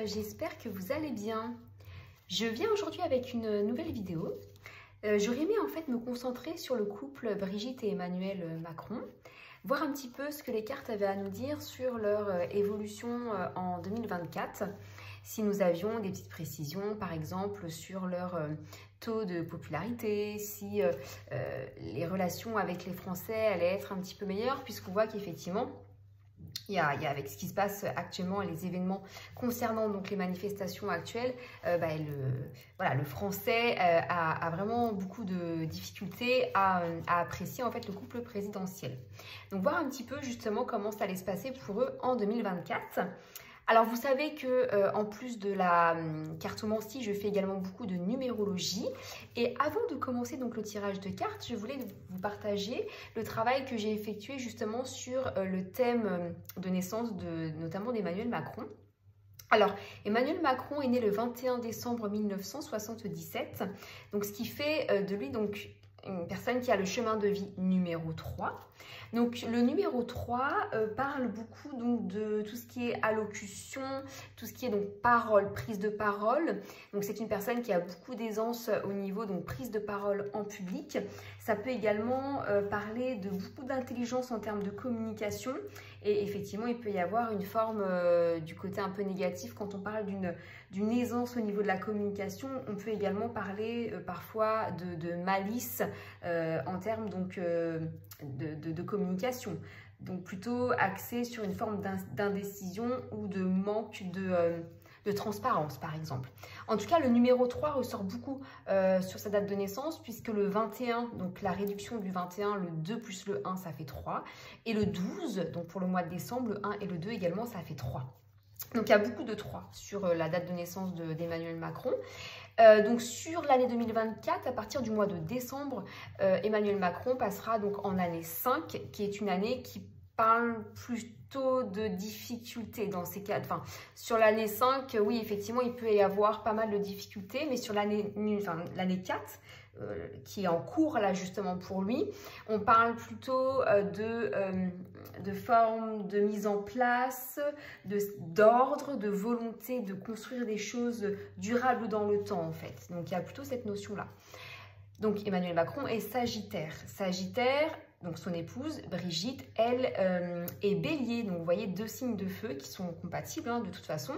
j'espère que vous allez bien. Je viens aujourd'hui avec une nouvelle vidéo. J'aurais aimé en fait me concentrer sur le couple Brigitte et Emmanuel Macron, voir un petit peu ce que les cartes avaient à nous dire sur leur évolution en 2024, si nous avions des petites précisions par exemple sur leur taux de popularité, si les relations avec les Français allaient être un petit peu meilleures, puisqu'on voit qu'effectivement il y a avec ce qui se passe actuellement et les événements concernant donc les manifestations actuelles, le français a vraiment beaucoup de difficultés à apprécier en fait le couple présidentiel. Donc voir un petit peu justement comment ça allait se passer pour eux en 2024. Alors vous savez que en plus de la cartomancie, je fais également beaucoup de numérologie. Et avant de commencer donc le tirage de cartes, je voulais vous partager le travail que j'ai effectué justement sur le thème de naissance notamment d'Emmanuel Macron. Alors, Emmanuel Macron est né le 21 décembre 1977, donc ce qui fait de lui donc une personne qui a le chemin de vie numéro 3. Donc le numéro 3 parle beaucoup donc de tout ce qui est allocution, tout ce qui est donc parole, prise de parole. Donc c'est une personne qui a beaucoup d'aisance au niveau donc prise de parole en public. Ça peut également parler de beaucoup d'intelligence en termes de communication. Et effectivement, il peut y avoir une forme du côté un peu négatif quand on parle d'une aisance au niveau de la communication. On peut également parler parfois de malice en termes donc de communication. Donc plutôt axé sur une forme d'indécision ou de manque de transparence par exemple. En tout cas, le numéro 3 ressort beaucoup sur sa date de naissance, puisque le 21, donc la réduction du 21, le 2 plus le 1, ça fait 3. Et le 12, donc pour le mois de décembre, le 1 et le 2 également, ça fait 3. Donc il y a beaucoup de 3 sur la date de naissance d'Emmanuel Macron. Donc sur l'année 2024, à partir du mois de décembre, Emmanuel Macron passera donc en année 5, qui est une année qui parle plutôt de difficultés dans ces cas. Enfin, sur l'année 5, oui, effectivement, il peut y avoir pas mal de difficultés, mais sur l'année 4, qui est en cours là justement pour lui, on parle plutôt de forme de mise en place, d'ordre, de volonté de construire des choses durables dans le temps en fait. Donc il y a plutôt cette notion-là. Donc Emmanuel Macron est Sagittaire. Sagittaire, donc son épouse Brigitte, elle est Bélier. Donc vous voyez deux signes de feu qui sont compatibles hein, de toute façon.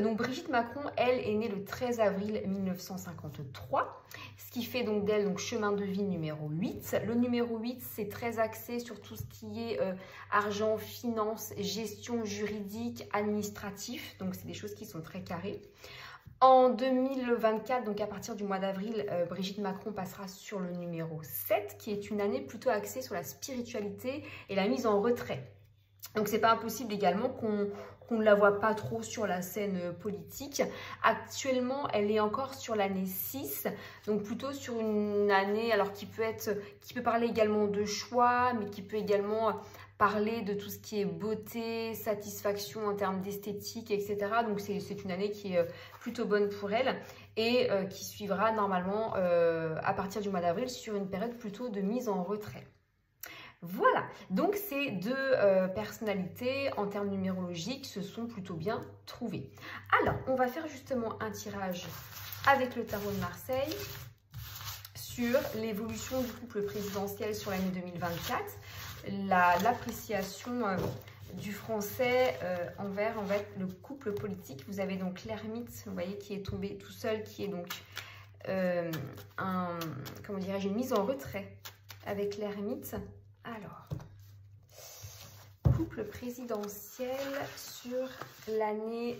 Donc Brigitte Macron, elle, est née le 13 avril 1953, ce qui fait donc d'elle donc chemin de vie numéro 8. Le numéro 8, c'est très axé sur tout ce qui est argent, finance, gestion juridique, administratif. Donc c'est des choses qui sont très carrées. En 2024, donc à partir du mois d'avril, Brigitte Macron passera sur le numéro 7, qui est une année plutôt axée sur la spiritualité et la mise en retrait. Donc c'est pas impossible également qu'on ne la voit pas trop sur la scène politique. Actuellement, elle est encore sur l'année 6, donc plutôt sur une année alors qui peut parler également de choix, mais qui peut également parler de tout ce qui est beauté, satisfaction en termes d'esthétique, etc. Donc c'est une année qui est plutôt bonne pour elle et qui suivra normalement à partir du mois d'avril sur une période plutôt de mise en retrait. Voilà, donc ces deux personnalités en termes numérologiques se sont plutôt bien trouvées. Alors, on va faire justement un tirage avec le tarot de Marseille sur l'évolution du couple présidentiel sur l'année 2024, l'appréciation du français envers le couple politique. Vous avez donc l'ermite, vous voyez, qui est tombé tout seul, qui est donc comment dirais-je, une mise en retrait avec l'ermite. Alors, couple présidentiel sur l'année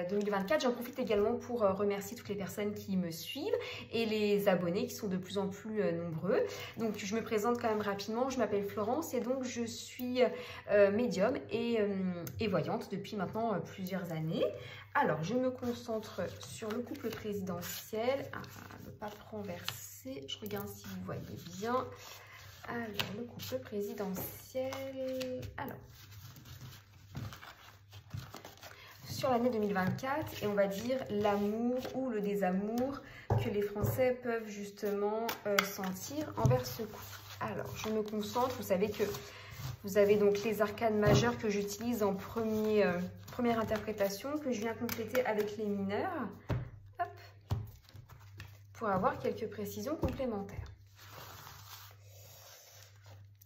2024. J'en profite également pour remercier toutes les personnes qui me suivent et les abonnés qui sont de plus en plus nombreux. Donc, je me présente quand même rapidement. Je m'appelle Florence et donc je suis médium et voyante depuis maintenant plusieurs années. Alors, je me concentre sur le couple présidentiel. Ne pas renverser. Je regarde si vous voyez bien. Alors, le couple présidentiel, alors, sur l'année 2024, et on va dire l'amour ou le désamour que les Français peuvent justement sentir envers ce couple. Alors, je me concentre, vous savez que vous avez donc les arcanes majeures que j'utilise en premier première interprétation que je viens compléter avec les mineurs. Hop, pour avoir quelques précisions complémentaires.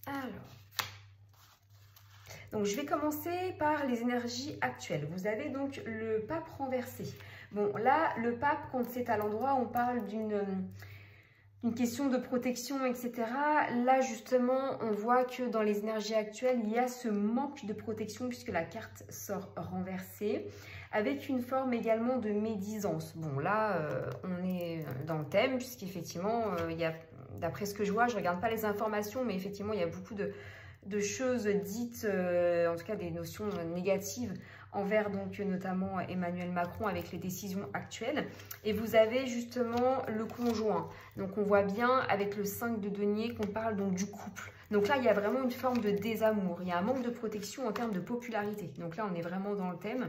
Alors, donc je vais commencer par les énergies actuelles. Vous avez donc le pape renversé. Bon, là, le pape, quand c'est à l'endroit, on parle d'une question de protection, etc. Là, justement, on voit que dans les énergies actuelles, il y a ce manque de protection puisque la carte sort renversée, avec une forme également de médisance. Bon, là, on est dans le thème puisqu'effectivement, il y a, d'après ce que je vois, je ne regarde pas les informations, mais effectivement, il y a beaucoup de choses dites, en tout cas des notions négatives envers donc notamment Emmanuel Macron avec les décisions actuelles. Et vous avez justement le conjoint. Donc on voit bien avec le 5 de denier qu'on parle donc du couple. Donc là, il y a vraiment une forme de désamour. Il y a un manque de protection en termes de popularité. Donc là, on est vraiment dans le thème.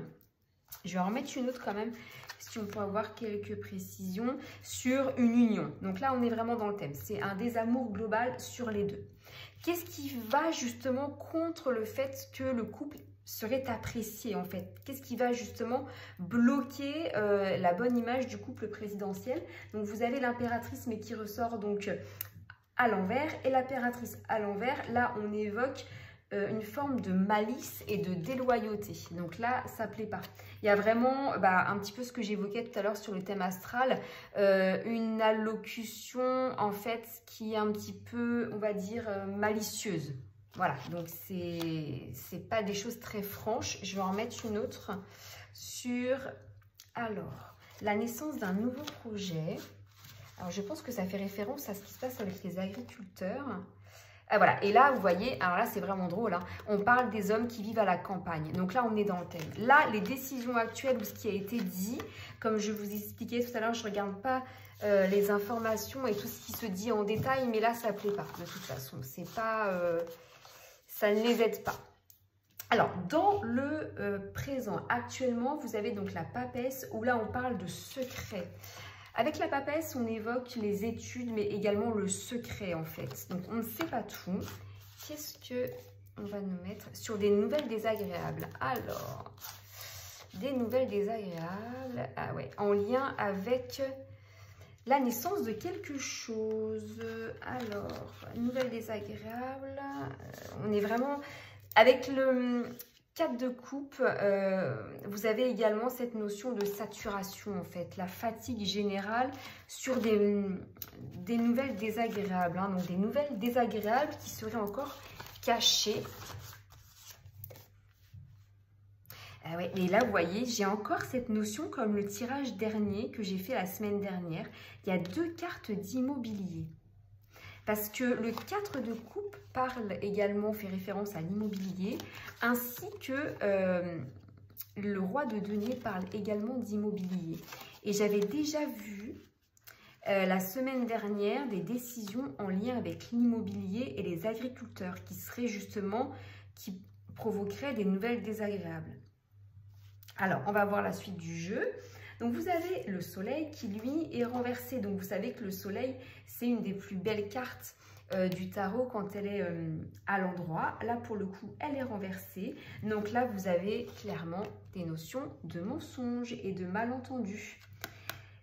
Je vais en remettre une autre quand même, si on peut avoir quelques précisions sur une union. Donc là, on est vraiment dans le thème. C'est un désamour global sur les deux. Qu'est-ce qui va justement contre le fait que le couple serait apprécié en fait? Qu'est-ce qui va justement bloquer la bonne image du couple présidentiel? Donc vous avez l'impératrice mais qui ressort donc à l'envers, et l'impératrice à l'envers, là on évoque une forme de malice et de déloyauté. Donc là, ça ne plaît pas. Il y a vraiment un petit peu ce que j'évoquais tout à l'heure sur le thème astral, une allocution en fait qui est un petit peu, on va dire, malicieuse. Voilà, donc c'est pas des choses très franches. Je vais en mettre une autre sur, alors, la naissance d'un nouveau projet. Alors, je pense que ça fait référence à ce qui se passe avec les agriculteurs. Ah, voilà, et là, vous voyez, alors là, c'est vraiment drôle, hein, on parle des hommes qui vivent à la campagne. Donc là, on est dans le thème. Là, les décisions actuelles ou ce qui a été dit, comme je vous expliquais tout à l'heure, je ne regarde pas les informations et tout ce qui se dit en détail, mais là, ça ne plaît pas, de toute façon. C'est pas, ça ne les aide pas. Alors, dans le présent, actuellement, vous avez donc la papesse, où là, on parle de secret. Avec la papesse, on évoque les études, mais également le secret, en fait. Donc, on ne sait pas tout. Qu'est-ce qu'on va nous mettre sur des nouvelles désagréables? Alors, des nouvelles désagréables, ah ouais, en lien avec la naissance de quelque chose. Alors, nouvelles désagréables, on est vraiment avec le 4 de coupe, vous avez également cette notion de saturation en fait, la fatigue générale sur des nouvelles désagréables, hein, donc des nouvelles désagréables qui seraient encore cachées. Ah ouais, et là vous voyez, j'ai encore cette notion comme le tirage dernier que j'ai fait la semaine dernière. Il y a deux cartes d'immobilier. Parce que le 4 de coupe parle également, fait référence à l'immobilier, ainsi que le roi de denier parle également d'immobilier. Et j'avais déjà vu la semaine dernière des décisions en lien avec l'immobilier et les agriculteurs qui seraient justement, qui provoqueraient des nouvelles désagréables. Alors, on va voir la suite du jeu. Donc, vous avez le soleil qui, lui, est renversé. Donc, vous savez que le soleil, c'est une des plus belles cartes du tarot quand elle est à l'endroit. Là, pour le coup, elle est renversée. Donc là, vous avez clairement des notions de mensonges et de malentendus.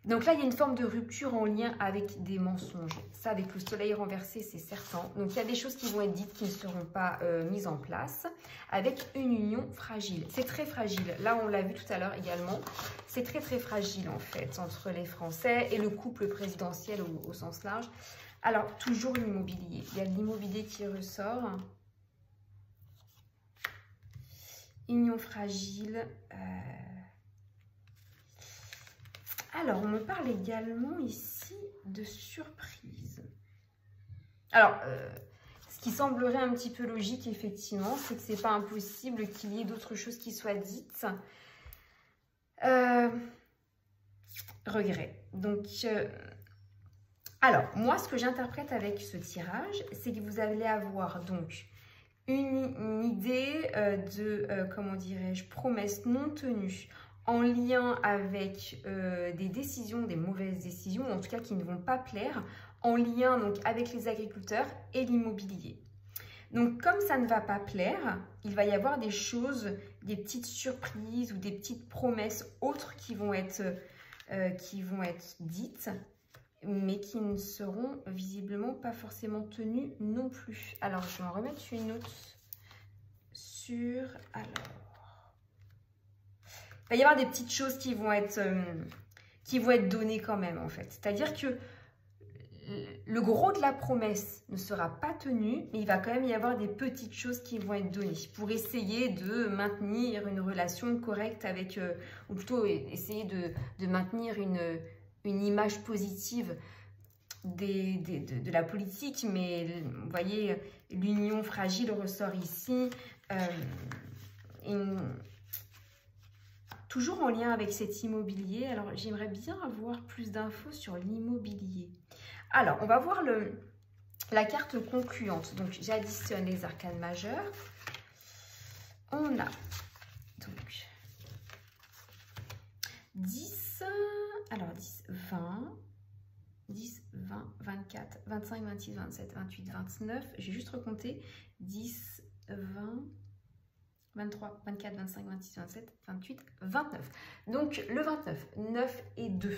Donc là, il y a une forme de rupture en lien avec des mensonges. Ça, avec le soleil renversé, c'est certain. Donc, il y a des choses qui vont être dites qui ne seront pas mises en place avec une union fragile. C'est très fragile. Là, on l'a vu tout à l'heure également. C'est très, très fragile, en fait, entre les Français et le couple présidentiel au sens large. Alors, toujours l'immobilier. Il y a de l'immobilier qui ressort. Union fragile. Alors, on me parle également ici de surprise. Alors, ce qui semblerait un petit peu logique, effectivement, c'est que c'est pas impossible qu'il y ait d'autres choses qui soient dites. Regret. Donc, alors, moi, ce que j'interprète avec ce tirage, c'est que vous allez avoir donc une idée comment dirais-je, promesses non tenues en lien avec des décisions, des mauvaises décisions, ou en tout cas qui ne vont pas plaire, en lien donc avec les agriculteurs et l'immobilier. Donc, comme ça ne va pas plaire, il va y avoir des choses, des petites surprises ou des petites promesses autres qui vont être dites, mais qui ne seront visiblement pas forcément tenues non plus. Alors, je vais en remettre une autre sur... Alors, il va y avoir des petites choses qui vont être données quand même, en fait. C'est-à-dire que le gros de la promesse ne sera pas tenu, mais il va quand même y avoir des petites choses qui vont être données pour essayer de maintenir une relation correcte avec, ou plutôt essayer de maintenir une image positive de la politique. Mais vous voyez, l'union fragile ressort ici. Toujours en lien avec cet immobilier. Alors, j'aimerais bien avoir plus d'infos sur l'immobilier. Alors, on va voir la carte concluante. Donc, j'additionne les arcanes majeures. On a donc 10, alors 10, 20, 10, 20, 24, 25, 26, 27, 28, 29. J'ai juste recompté 10, 20, 23, 24, 25, 26, 27, 28, 29. Donc, le 29, 9 et 2.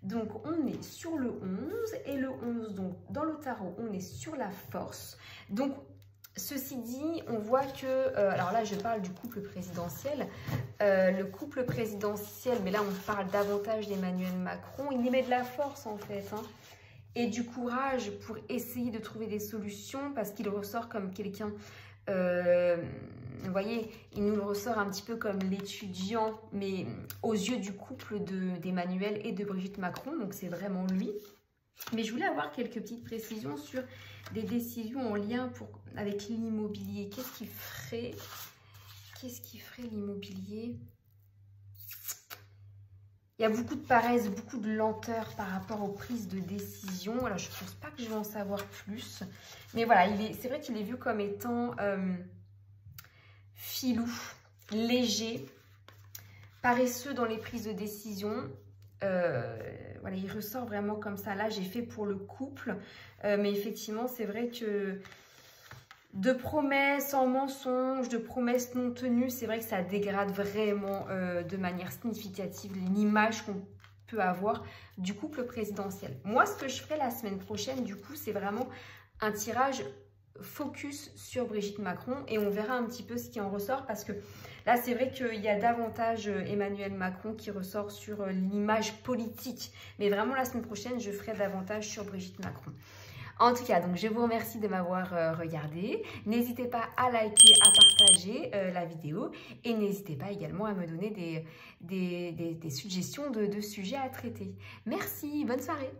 Donc, on est sur le 11 et le 11, donc dans le tarot, on est sur la force. Donc, ceci dit, on voit que, alors là, je parle du couple présidentiel. Le couple présidentiel, mais là, on parle davantage d'Emmanuel Macron. Il y met de la force, en fait, hein, et du courage pour essayer de trouver des solutions parce qu'il ressort comme quelqu'un... vous voyez, il nous le ressort un petit peu comme l'étudiant, mais aux yeux du couple d'Emmanuel et de Brigitte Macron, donc c'est vraiment lui. Mais je voulais avoir quelques petites précisions sur des décisions en lien avec l'immobilier. Qu'est-ce qui ferait l'immobilier? Il y a beaucoup de paresse, beaucoup de lenteur par rapport aux prises de décision. Alors, je ne pense pas que je vais en savoir plus. Mais voilà, c'est vrai qu'il est vu comme étant filou, léger, paresseux dans les prises de décision. Voilà, il ressort vraiment comme ça. Là, j'ai fait pour le couple. Mais effectivement, c'est vrai que de promesses en mensonges, de promesses non tenues, c'est vrai que ça dégrade vraiment de manière significative l'image qu'on peut avoir du couple présidentiel. Moi, ce que je ferai la semaine prochaine, du coup, c'est vraiment un tirage focus sur Brigitte Macron et on verra un petit peu ce qui en ressort parce que là, c'est vrai qu'il y a davantage Emmanuel Macron qui ressort sur l'image politique. Mais vraiment, la semaine prochaine, je ferai davantage sur Brigitte Macron. En tout cas, donc je vous remercie de m'avoir regardé. N'hésitez pas à liker, à partager la vidéo et n'hésitez pas également à me donner des suggestions de sujets à traiter. Merci, bonne soirée.